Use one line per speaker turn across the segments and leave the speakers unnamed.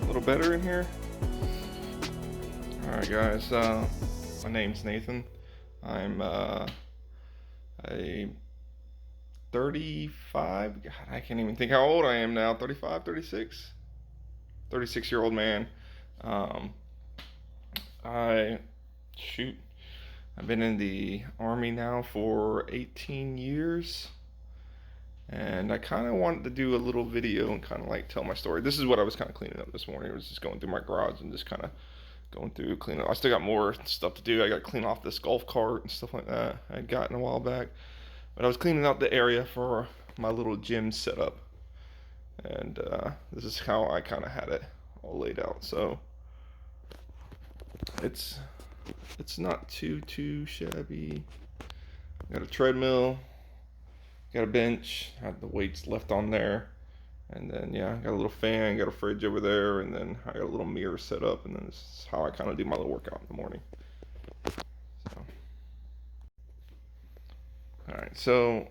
A little better in here. Alright guys, my name's Nathan. I'm a 35, God, I can't even think how old I am now, 35, 36? 36-year-old man. I've been in the Army now for 18 years. And I kind of wanted to do a little video and kind of like tell my story. This is what I was kind of cleaning up this morning. I was just going through my garage and just kind of going through, cleaning up. I still got more stuff to do. I got to clean off this golf cart and stuff like that I had gotten a while back. But I was cleaning out the area for my little gym setup. And this is how I kind of had it all laid out. So it's not too shabby. Got a treadmill. Got a bench, had the weights left on there, and then yeah, got a little fan, got a fridge over there, and then I got a little mirror set up, and then this is how I kind of do my little workout in the morning. So, alright, so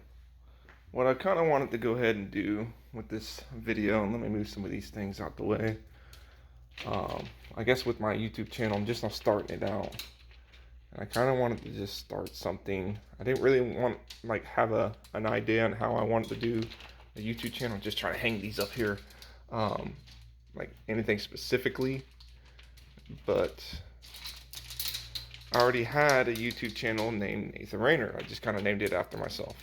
what I kind of wanted to go ahead and do with this video, and let me move some of these things out the way. I guess with my YouTube channel, I'm just not starting it out. And I kind of wanted to just start something. I didn't really want like have an idea on how I wanted to do a YouTube channel. Just trying to hang these up here, like anything specifically. But I already had a YouTube channel named Nathan Rayner. I just kind of named it after myself.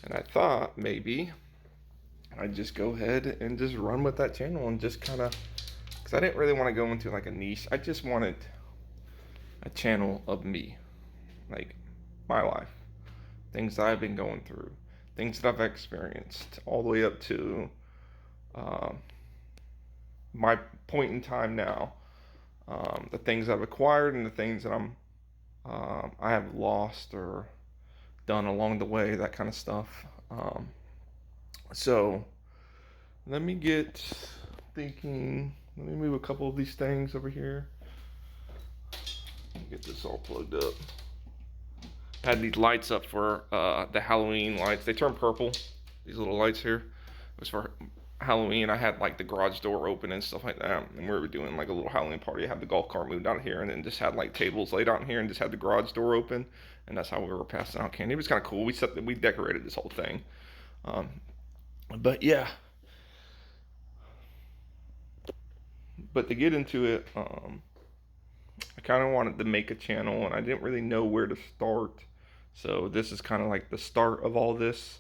And I thought maybe I'd just go ahead and just run with that channel and just kind of, because I didn't really want to go into like a niche. I just wanted a channel of me, like my life, things that I've been going through, things that I've experienced, all the way up to my point in time now, the things I've acquired and the things that I have lost or done along the way, that kind of stuff. So let me get thinking. Let me move a couple of these things over here. Get this all plugged up. I had these lights up for the Halloween lights. They turn purple, these little lights here. It was for Halloween. I had like the garage door open and stuff like that. And we were doing like a little Halloween party. I had the golf cart moved out here and then just had like tables laid out in here and just had the garage door open. And that's how we were passing out candy. It was kind of cool. We decorated this whole thing. But yeah. But to get into it, I kind of wanted to make a channel and I didn't really know where to start. So this is kind of like the start of all this,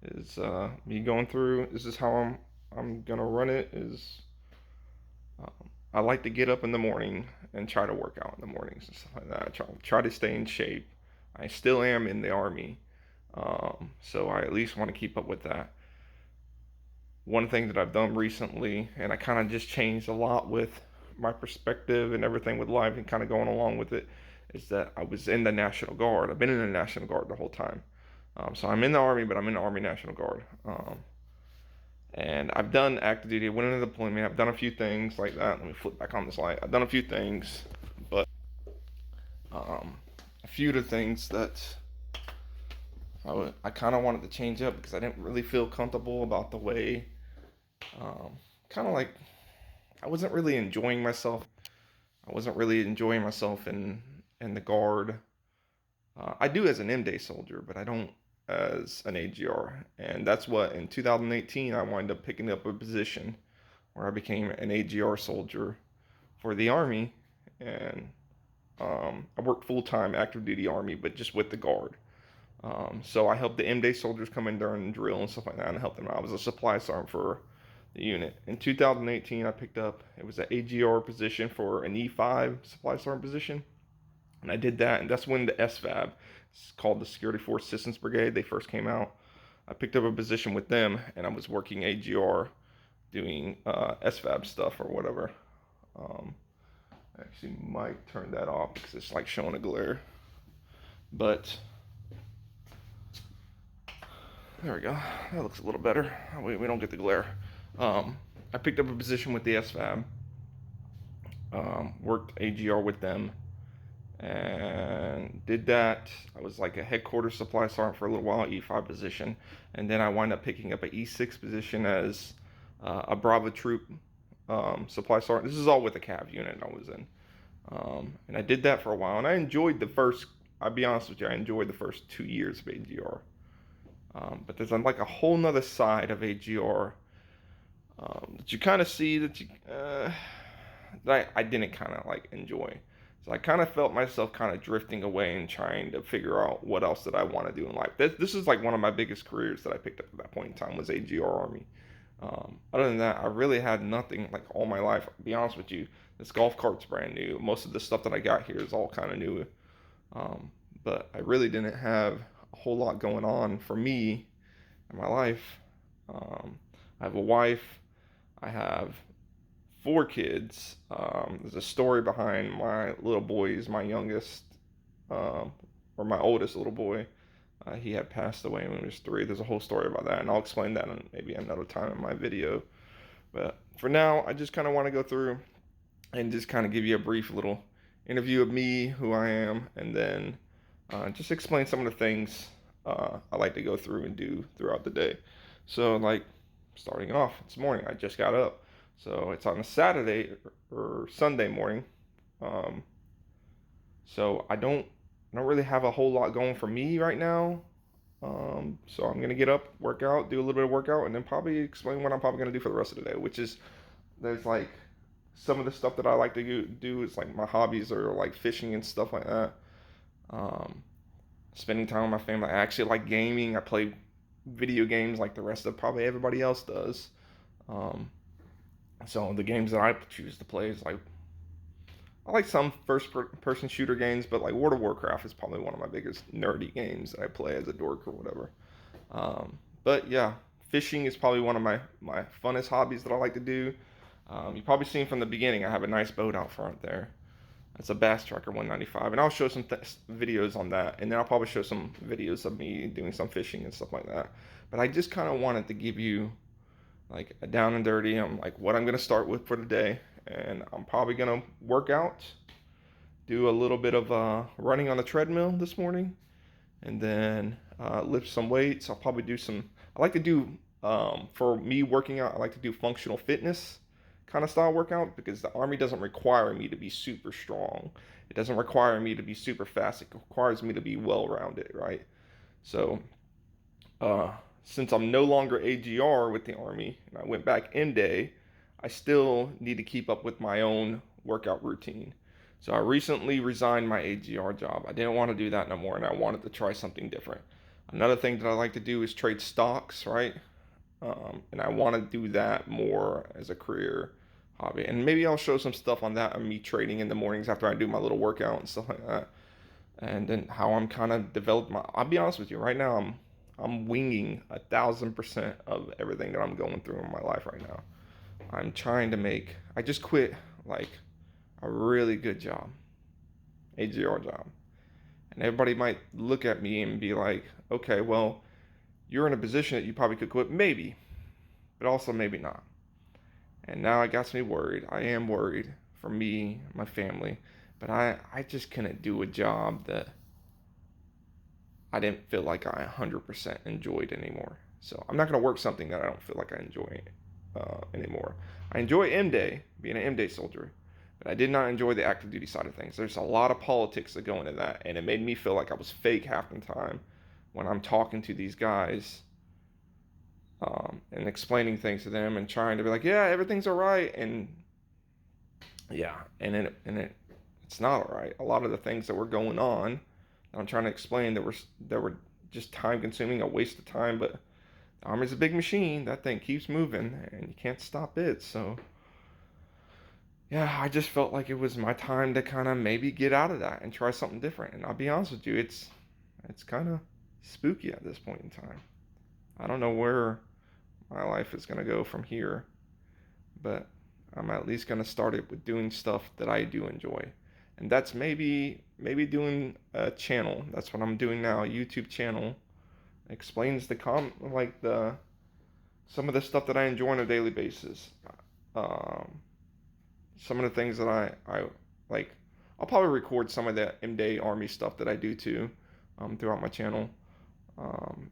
is me going through. This is how I'm gonna run it. Is I like to get up in the morning and try to work out in the mornings and stuff like that. I try to stay in shape. I still am in the Army, so I at least want to keep up with that. One thing that I've done recently, and I kind of just changed a lot with my perspective and everything with life and kind of going along with it, is that I was in the National Guard. I've been in the National Guard the whole time. So I'm in the Army, but I'm in the Army National Guard. And I've done active duty. I went into deployment. I've done a few things like that. Let me flip back on this light. I've done a few things, but A few of the things that I kind of wanted to change up because I didn't really feel comfortable about the way, um, kind of like I wasn't really enjoying myself. I wasn't really enjoying myself in the guard. I do as an M-Day soldier, but I don't as an AGR. And that's what in 2018 I wound up picking up a position where I became an AGR soldier for the Army, and I worked full time active duty Army, but just with the guard. So I helped the M-Day soldiers come in during drill and stuff like that, and help them out. I was a supply sergeant for the unit. In 2018, I picked up, it was an AGR position for an E5 supply sergeant position, and I did that, and that's when the SFAB, it's called the Security Force Assistance Brigade, they first came out. I picked up a position with them, and I was working AGR, doing SFAB stuff or whatever. Um, I actually might turn that off because it's like showing a glare. But there we go. That looks a little better. We don't get the glare. I picked up a position with the SFAB. Worked AGR with them and did that. I was like a headquarters supply sergeant for a little while, E5 position, and then I wound up picking up an E6 position as a Bravo troop supply sergeant. This is all with the Cav unit I was in, and I did that for a while, and I enjoyed the first. I'll be honest with you, I enjoyed the first 2 years of AGR. But there's like a whole nother side of AGR that you kind of see that that I didn't kind of like enjoy. So I kind of felt myself kind of drifting away and trying to figure out what else that I want to do in life. This is like one of my biggest careers that I picked up at that point in time was AGR Army. Other than that, I really had nothing like all my life. I'll be honest with you, this golf cart's brand new. Most of the stuff that I got here is all kind of new. But I really didn't have a whole lot going on for me in my life. I have a wife. I have 4 kids. There's a story behind my little boy. He's my youngest, or my oldest little boy. He had passed away when he was 3. There's a whole story about that, and I'll explain that in maybe another time in my video. But for now, I just kind of want to go through and just kind of give you a brief little interview of me, who I am, and then just explain some of the things I like to go through and do throughout the day. So, like, starting off, this morning, I just got up. So, it's on a Saturday or Sunday morning. So, I don't really have a whole lot going for me right now. So, I'm going to get up, work out, do a little bit of workout, and then probably explain what I'm probably going to do for the rest of the day, which is there's like some of the stuff that I like to do is like my hobbies are like fishing and stuff like that. Spending time with my family. I actually like gaming. I play video games like the rest of probably everybody else does. So the games that I choose to play is like I like some first-person shooter games, but like World of Warcraft is probably one of my biggest nerdy games that I play as a dork or whatever. But yeah, fishing is probably one of my funnest hobbies that I like to do. You've probably seen from the beginning, I have a nice boat out front there. It's a Bass Tracker 195, and I'll show some videos on that, and then I'll probably show some videos of me doing some fishing and stuff like that. But I just kind of wanted to give you like a down and dirty. I'm like what I'm gonna start with for the day, and I'm probably gonna work out, do a little bit of running on the treadmill this morning, and then lift some weights. I'll probably do some. I like to do for me working out. I like to do functional fitness kind of style workout because the Army doesn't require me to be super strong. It doesn't require me to be super fast. It requires me to be well rounded, right? So since I'm no longer AGR with the Army and I went back in day, I still need to keep up with my own workout routine. So I recently resigned my AGR job. I didn't want to do that no more, and I wanted to try something different. Another thing that I like to do is trade stocks, right? And I want to do that more as a career hobby. And maybe I'll show some stuff on that, on me trading in the mornings after I do my little workout and stuff like that. And then how I'm kind of developed my. I'll be honest with you, right now I'm winging 1,000% of everything that I'm going through in my life right now. I'm trying to make. I just quit like a really good job, AGR job, and everybody might look at me and be like, okay, well, you're in a position that you probably could quit, maybe, but also maybe not. And now it got me worried. I am worried for me, my family, but I just couldn't do a job that I didn't feel like I 100% enjoyed anymore. So I'm not going to work something that I don't feel like I enjoy anymore. I enjoy M-Day, being an M-Day soldier, but I did not enjoy the active duty side of things. There's a lot of politics that go into that, and it made me feel like I was fake half the time when I'm talking to these guys and explaining things to them and trying to be like, yeah, everything's all right, and yeah, it's not all right. A lot of the things that were going on that I'm trying to explain that were just time consuming, a waste of time. But the Army's a big machine. That thing keeps moving, and you can't stop it. So yeah, I just felt like it was my time to kind of maybe get out of that and try something different. And I'll be honest with you, it's kind of spooky at this point in time. I don't know where my life is going to go from here, but I'm at least going to start it with doing stuff that I do enjoy. And that's maybe doing a channel. That's what I'm doing now, a YouTube channel. It explains the some of the stuff that I enjoy on a daily basis. Um, some of the things that I like. I'll probably record some of the M-Day Army stuff that I do too, throughout my channel.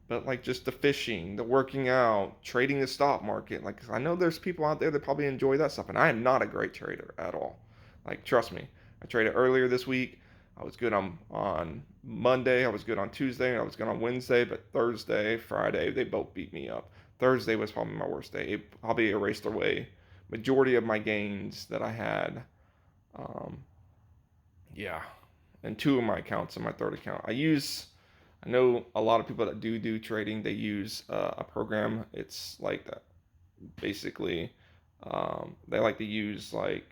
But like just the fishing, the working out, trading the stock market. Like I know there's people out there that probably enjoy that stuff, and I am not a great trader at all. Like trust me, I traded earlier this week. I was good on Monday. I was good on Tuesday. I was good on Wednesday. But Thursday, Friday, they both beat me up. Thursday was probably my worst day. It probably erased away majority of my gains that I had. Um, yeah, and two of my accounts in my third account. I know a lot of people that do trading. They use a program. It's like that. Basically, they like to use like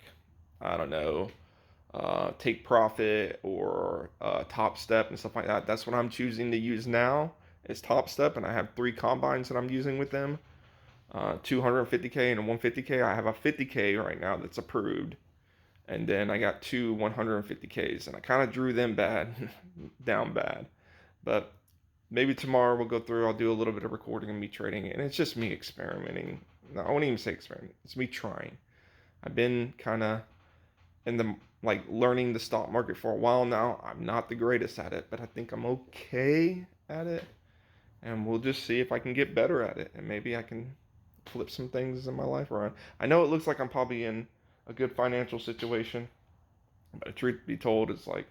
I don't know, Take Profit or Top Step and stuff like that. That's what I'm choosing to use now. Is Top Step, and I have 3 combines that I'm using with them. 250K and a 150K. I have a 50K right now that's approved. And then I got 2 150Ks, and I kind of drew them down bad. But maybe tomorrow we'll go through. I'll do a little bit of recording of me trading, and it's just me experimenting. No, I won't even say experiment. It's me trying. I've been kind of in the learning the stock market for a while now. I'm not the greatest at it, but I think I'm okay at it, and we'll just see if I can get better at it, and maybe I can flip some things in my life around. I know it looks like I'm probably in a good financial situation, but the truth be told, it's like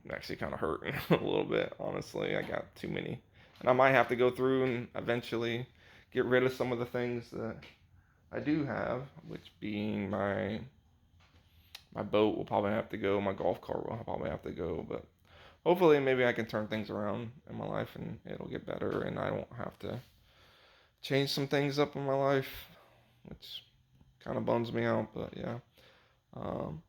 I'm actually kind of hurting a little bit. Honestly, I got too many, and I might have to go through and eventually get rid of some of the things that I do have, which being my boat will probably have to go, my golf cart will probably have to go, but hopefully maybe I can turn things around in my life and it'll get better, and I won't have to change some things up in my life, which kind of bums me out, but yeah. Um,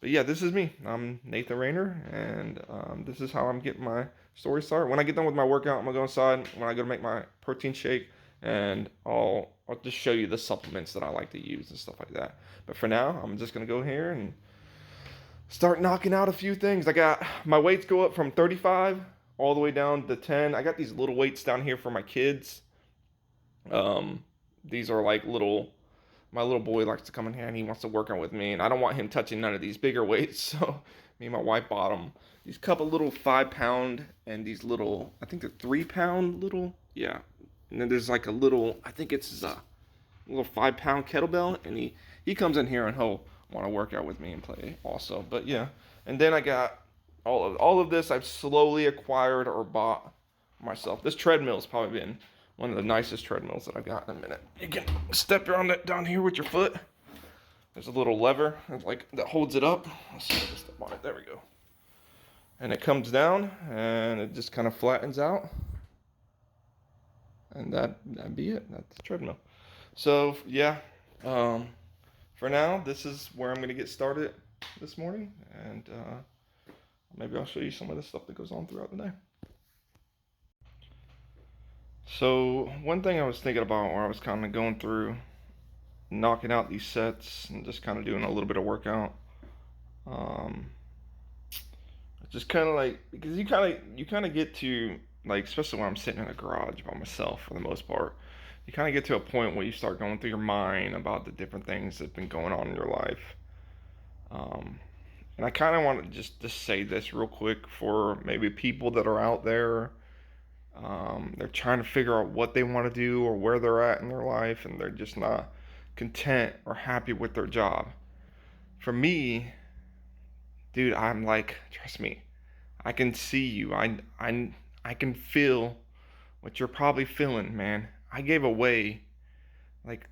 but yeah, this is me. I'm Nathan Rayner, and this is how I'm getting my story started. When I get done with my workout, I'm gonna go inside. When I go to make my protein shake, and I'll just show you the supplements that I like to use and stuff like that. But for now, I'm just gonna go here and start knocking out a few things. I got my weights go up from 35 all the way down to 10. I got these little weights down here for my kids. These are like my little boy likes to come in here and he wants to work out with me, and I don't want him touching none of these bigger weights. So me and my wife bought him these couple little 5-pound and these little, I think they're 3-pound little, yeah. And then there's like a little, I think it's a little 5-pound kettlebell, and he comes in here and he'll want to work out with me and play also. But yeah, and then I got all of this I've slowly acquired or bought myself. This treadmill's probably been one of the nicest treadmills that I've got in a minute. You can step around it down here with your foot. There's a little lever that holds it up. Let's see if I can step on it. There we go. And it comes down and it just kind of flattens out. And that'd be it. That's the treadmill. So yeah, for now, this is where I'm gonna get started this morning, and maybe I'll show you some of the stuff that goes on throughout the day. So one thing I was thinking about while I was kind of going through knocking out these sets and just kind of doing a little bit of workout, just kind of like, because you kind of get to, like, especially when I'm sitting in a garage by myself for the most part, you kind of get to a point where you start going through your mind about the different things that have been going on in your life. And I kind of want to just say this real quick for maybe people that are out there. They're trying to figure out what they want to do or where they're at in their life, and they're just not content or happy with their job. For me, dude, I'm like, trust me, I can see you. I can feel what you're probably feeling, man. I gave away, like,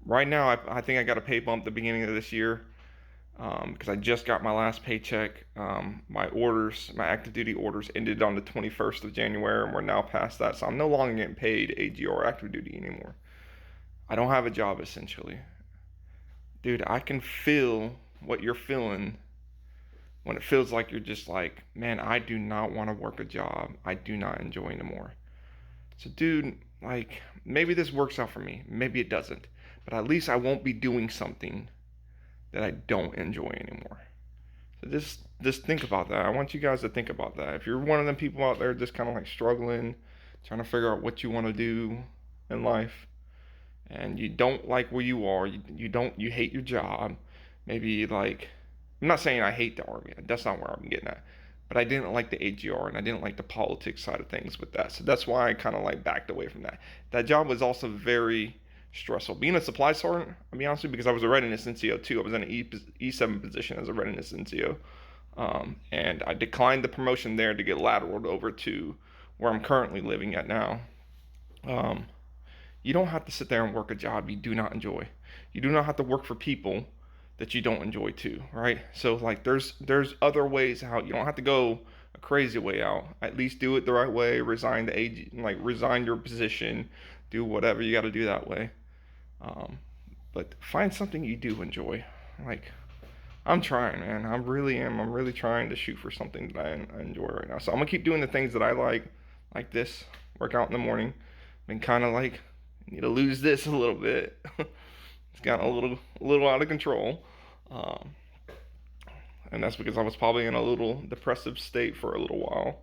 right now, I think I got a pay bump at the beginning of this year, because I just got my last paycheck. My active duty orders ended on the 21st of January, and we're now past that. So I'm no longer getting paid AGR active duty anymore. I don't have a job essentially. Dude, I can feel what you're feeling when it feels like you're just like, man, I do not want to work a job I do not enjoy anymore. So, dude, like, maybe this works out for me. Maybe it doesn't. But at least I won't be doing something that I don't enjoy anymore. So just think about that. I want you guys to think about that. If you're one of them people out there just kind of like struggling, trying to figure out what you want to do in life, and you don't like where you are, you hate your job, maybe like, I'm not saying I hate the army. That's not where I'm getting at. But I didn't like the AGR and I didn't like the politics side of things with that. So that's why I kind of like backed away from that. That job was also very stressful. Being a supply sergeant, I'll be honest with you, because I was a readiness NCO too. I was in an E7 position as a readiness NCO. And I declined the promotion there to get lateraled over to where I'm currently living at now. Um, you don't have to sit there and work a job you do not enjoy. You do not have to work for people that you don't enjoy too, right? So like there's other ways out. You don't have to go a crazy way out. At least do it the right way. Resign your position. Do whatever you got to do that way. Um, but find something you do enjoy. Like I'm trying, man. I really am. I'm really trying to shoot for something that I enjoy right now. So I'm gonna keep doing the things that I like this. Work out in the morning. Been kind of like need to lose this a little bit. It's gotten a little out of control, um, and that's because I was probably in a little depressive state for a little while.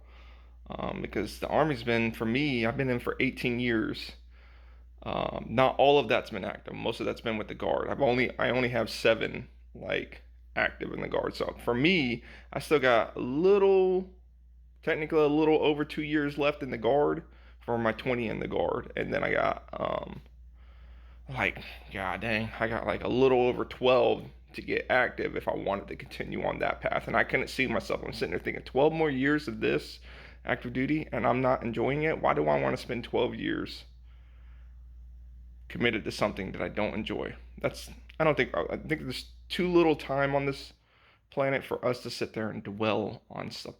Because the army's been for me, I've been in for 18 years. Not all of that's been active. Most of that's been with the guard. I only have 7 like active in the guard. So for me, I still got technically a little over 2 years left in the guard for my 20 in the guard, and then I got like, god dang, I got like a little over 12 to get active if I wanted to continue on that path. And I couldn't see myself. I'm sitting there thinking 12 more years of this active duty and I'm not enjoying it. Why do I want to spend 12 years committed to something that I don't enjoy? I think there's too little time on this planet for us to sit there and dwell on stuff.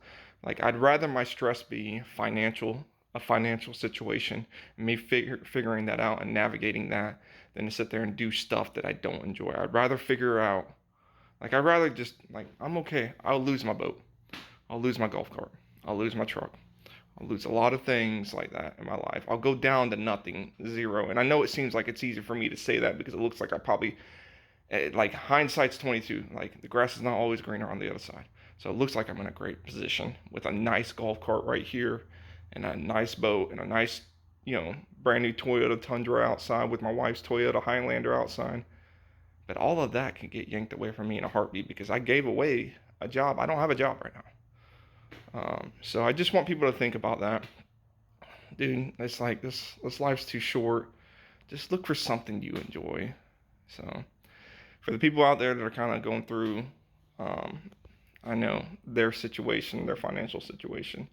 Like, I'd rather my stress be a financial situation, and me figuring that out and navigating that, than to sit there and do stuff that I don't enjoy. I'd rather figure out, I'd rather just, I'm okay. I'll lose my boat. I'll lose my golf cart. I'll lose my truck. I'll lose a lot of things like that in my life. I'll go down to nothing, zero. And I know it seems like it's easier for me to say that because it looks like I probably, like, hindsight's 22. Like, the grass is not always greener on the other side. So it looks like I'm in a great position with a nice golf cart right here and a nice boat and a nice, brand new Toyota Tundra outside with my wife's Toyota Highlander outside. But all of that can get yanked away from me in a heartbeat because I gave away a job. I don't have a job right now. So I just want people to think about that. Dude, it's like this life's too short. Just look for something you enjoy. So for the people out there that are kind of going through, I know their situation, their financial situation,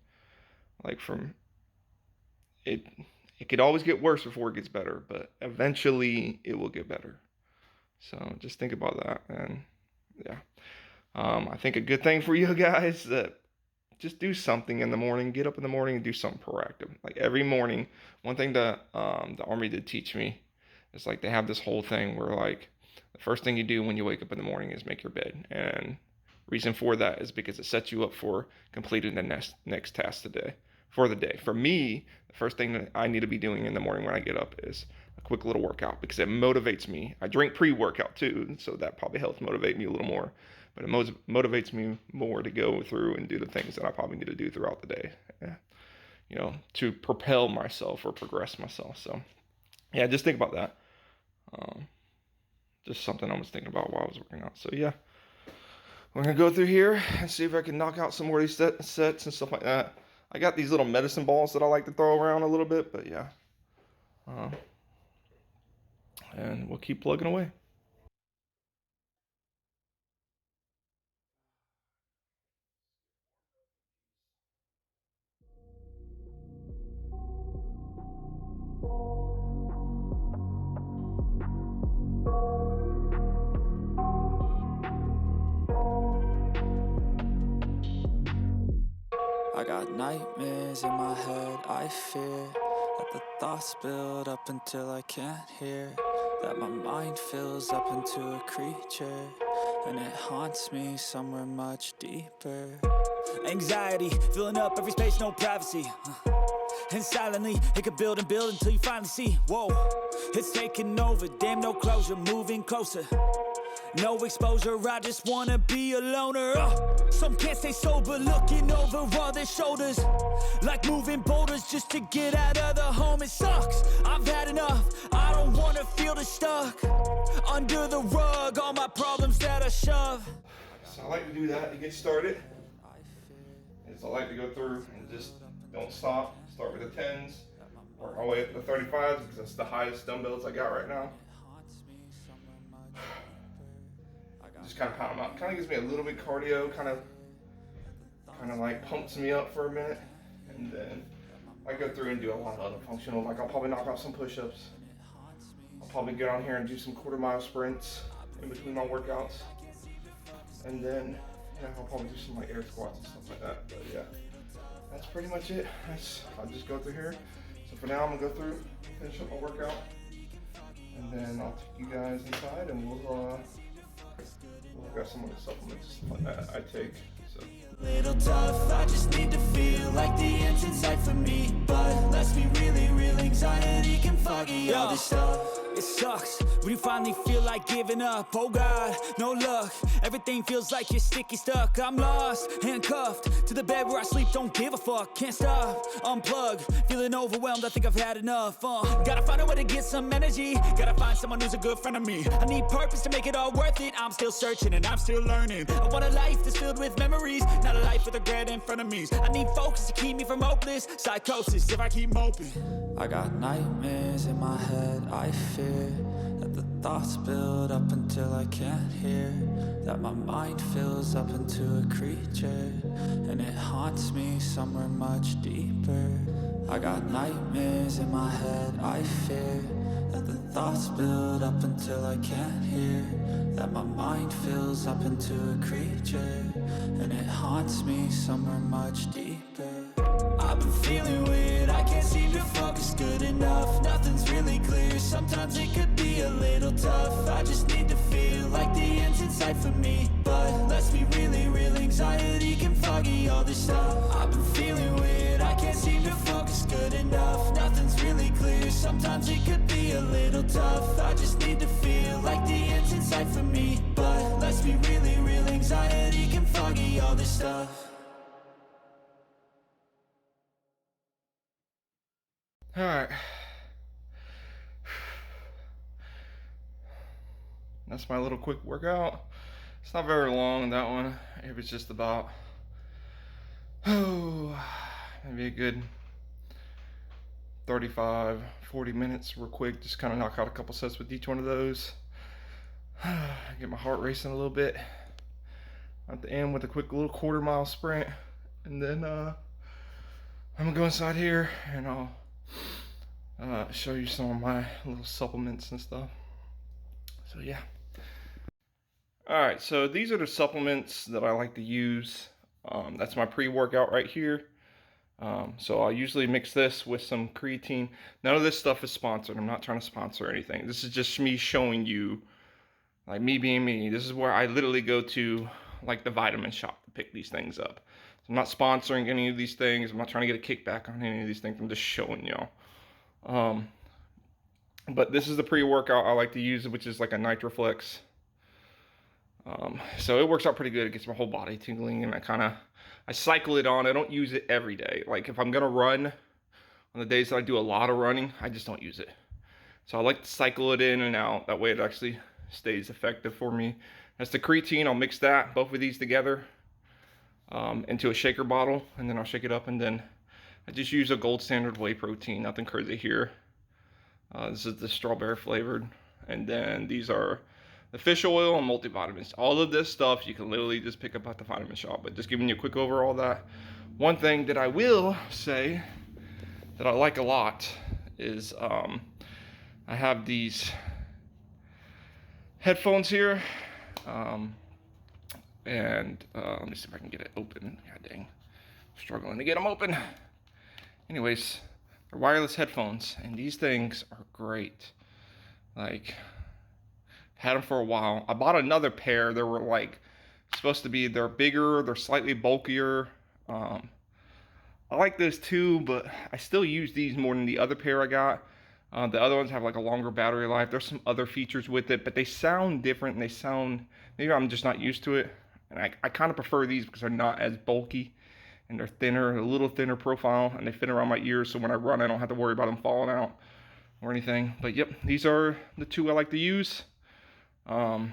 like from it, it could always get worse before it gets better, but eventually it will get better. So just think about that, and yeah. I think a good thing for you guys that just do something in the morning. Get up in the morning and do something proactive. Like every morning, one thing that the Army did teach me is like they have this whole thing where like the first thing you do when you wake up in the morning is make your bed. And reason for that is because it sets you up for completing the next task today for the day. For me, the first thing that I need to be doing in the morning when I get up is a quick little workout because it motivates me. I drink pre-workout too, so that probably helps motivate me a little more. But it motivates me more to go through and do the things that I probably need to do throughout the day, to propel myself or progress myself. So, yeah, just think about that. Just something I was thinking about while I was working out. So, yeah. we're gonna go through here and see if I can knock out some more of these sets and stuff like that. I got these little medicine balls that I like to throw around a little bit, but yeah. And we'll keep plugging away.
I got nightmares in my head, I fear that the thoughts build up until I can't hear, that my mind fills up into a creature, and it haunts me somewhere much deeper. Anxiety, filling up every space, no privacy. And silently, it could build and build until you finally see, whoa, it's taking over, damn no closure, moving closer. No exposure, I just wanna be a loner. Some can't stay sober, looking over all their shoulders, like moving boulders just to get out of the home. It sucks, I've had enough, I don't wanna feel the stuck under the rug, all my problems that I shove.
So I like to do that to get started. I like to go through and just don't stop. Start with the 10s, work my way up to the 35s because that's the highest dumbbells I got right now. Just kind of pound them out. Kind of gives me a little bit cardio, kind of like pumps me up for a minute, and then I go through and do a lot of other functional. Like I'll probably knock out some push-ups. I'll probably get on here and do some quarter-mile sprints in between my workouts, and then I'll probably do some like air squats and stuff like that. But yeah, that's pretty much it. I'll just go through here. So for now, I'm gonna go through, finish up my workout, and then I'll take you guys inside, and we'll got some of the supplements and stuff like that I take. So.
Little tough, I just need to feel like the end's in sight for me. But let's be really real, anxiety can foggy all this stuff. It sucks when you finally feel like giving up. Oh God, no luck, everything feels like you're sticky stuck. I'm lost, handcuffed to the bed where I sleep, don't give a fuck. Can't stop, unplug, feeling overwhelmed, I think I've had enough. Gotta find a way to get some energy, gotta find someone who's a good friend of me. I need purpose to make it all worth it, I'm still searching and I'm still learning. I want a life that's filled with memories, not a life with regret in front of me. I need focus to keep me from hopeless psychosis if I keep moping. I got nightmares in my head, I fear that the thoughts build up until I can't hear, that my mind fills up into a creature, and it haunts me somewhere much deeper. I got nightmares in my head, I fear that the thoughts build up until I can't hear, that my mind fills up into a creature, and it haunts me somewhere much deeper. I've been feeling weird, I can't seem to focus good enough. Nothing's really clear, sometimes it could be a little tough. I just need to feel like the end's in sight for me. But let's be really real, anxiety can foggy all this stuff. I've been feeling weird, I can't seem to focus good enough. Nothing's really clear, sometimes it could be a little tough. I just need to feel like the end's in sight for me. But let's be really real, anxiety can foggy all this stuff.
All right. That's my little quick workout. It's not very long, that one. It was just about, maybe a good 35, 40 minutes real quick. Just kind of knock out a couple sets with each one of those. Get my heart racing a little bit. At the end with a quick little quarter-mile sprint. And then I'm gonna go inside here and I'll show you some of my little supplements and stuff. So yeah. Alright, so these are the supplements that I like to use. That's my pre-workout right here. So I usually mix this with some creatine. None of this stuff is sponsored. I'm not trying to sponsor anything. This is just me showing you, like me being me. This is where I literally go to like the vitamin shop to pick these things up. So I'm not sponsoring any of these things. I'm not trying to get a kickback on any of these things. I'm just showing y'all. But this is the pre-workout I like to use, which is like a Nitroflex. So it works out pretty good. It gets my whole body tingling, and I cycle it on. I don't use it every day. Like if I'm gonna run, on the days that I do a lot of running, I just don't use it. So I like to cycle it in and out. That way it actually stays effective for me. That's the creatine. I'll mix that, both of these together, into a shaker bottle, and then I'll shake it up, and then I just use a gold standard whey protein, nothing crazy here. This is the strawberry flavored, and then these are the fish oil and multivitamins. All of this stuff you can literally just pick up at the vitamin shop, but just giving you a quick overall of that. One thing that I will say that I like a lot is I have these headphones here, and let me see if I can get it open. God dang, struggling to get them open. Anyways, they're wireless headphones, and these things are great. Like, had them for a while. I bought another pair. They were like supposed to be, they're bigger, they're slightly bulkier. I like those too, but I still use these more than the other pair I got. The other ones have like a longer battery life. There's some other features with it, but they sound different, and they sound, maybe I'm just not used to it. And I kind of prefer these because they're not as bulky, and they're thinner, a little thinner profile, and they fit around my ears, so when I run I don't have to worry about them falling out or anything. But yep, these are the two I like to use. The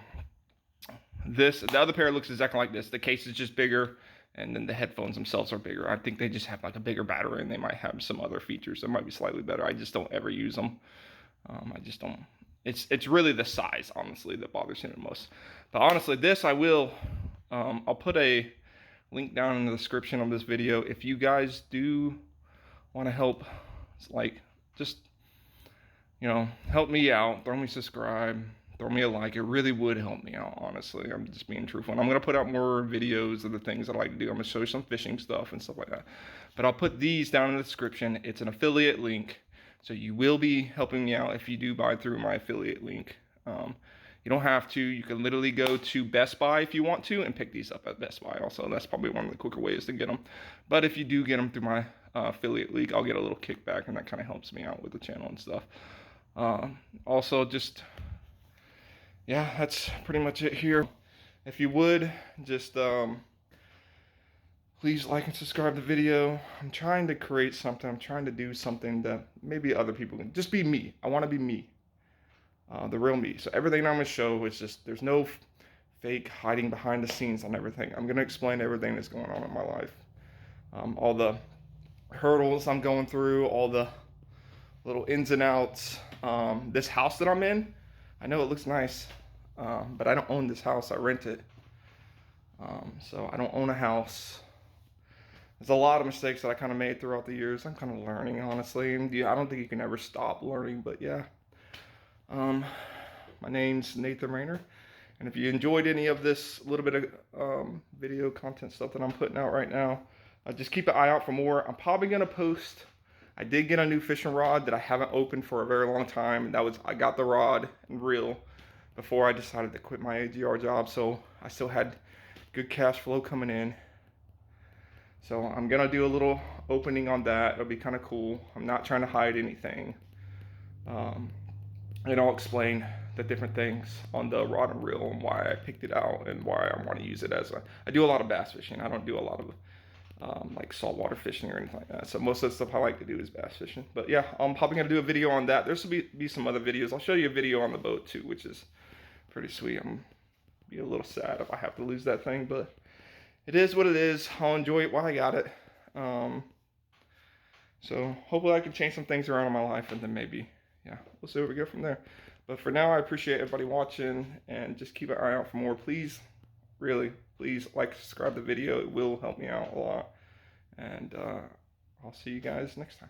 other pair looks exactly like this. The case is just bigger, and then the headphones themselves are bigger. I think they just have like a bigger battery, and they might have some other features that might be slightly better. I just don't ever use them. I just don't. It's really the size, honestly, that bothers me the most. But honestly, this I will. I'll put a link down in the description of this video if you guys do want to help. Like, just, you know, help me out. Throw me a subscribe. Throw me a like. It really would help me out, honestly. I'm just being truthful. And I'm going to put out more videos of the things that I like to do. I'm going to show you some fishing stuff and stuff like that. But I'll put these down in the description. It's an affiliate link. So you will be helping me out if you do buy through my affiliate link. You don't have to. You can literally go to Best Buy if you want to and pick these up at Best Buy also. That's probably one of the quicker ways to get them. But if you do get them through my affiliate link, I'll get a little kickback, and that kind of helps me out with the channel and stuff. Also, just, yeah, that's pretty much it here. If you would, just please like and subscribe to the video. I'm trying to create something. I'm trying to do something that maybe other people can. Just be me. I want to be me. The real me. So everything I'm going to show is just, there's no fake hiding behind the scenes on everything. I'm going to explain everything that's going on in my life. All the hurdles I'm going through, all the little ins and outs. This house that I'm in, I know it looks nice, but I don't own this house. I rent it. So I don't own a house. There's a lot of mistakes that I kind of made throughout the years. I'm kind of learning, honestly. And I don't think you can ever stop learning, but yeah. My name's Nathan Rayner, and if you enjoyed any of this little bit of video content stuff that I'm putting out right now, just keep an eye out for more. I'm probably going to post, I did get a new fishing rod that I haven't opened for a very long time, and that was, I got the rod and reel before I decided to quit my AGR job, so I still had good cash flow coming in. So I'm going to do a little opening on that. It'll be kind of cool. I'm not trying to hide anything. And I'll explain the different things on the rod and reel and why I picked it out and why I want to use it as I do a lot of bass fishing. I don't do a lot of like saltwater fishing or anything like that. So most of the stuff I like to do is bass fishing. But yeah, I'm probably going to do a video on that. There's will be some other videos. I'll show you a video on the boat too, which is pretty sweet. I'm be a little sad if I have to lose that thing, but it is what it is. I'll enjoy it while I got it. So hopefully I can change some things around in my life, and then maybe, yeah, we'll see where we go from there. But for now, I appreciate everybody watching, and just keep an eye out for more. Please, really, please like, subscribe to the video. It will help me out a lot. And I'll see you guys next time.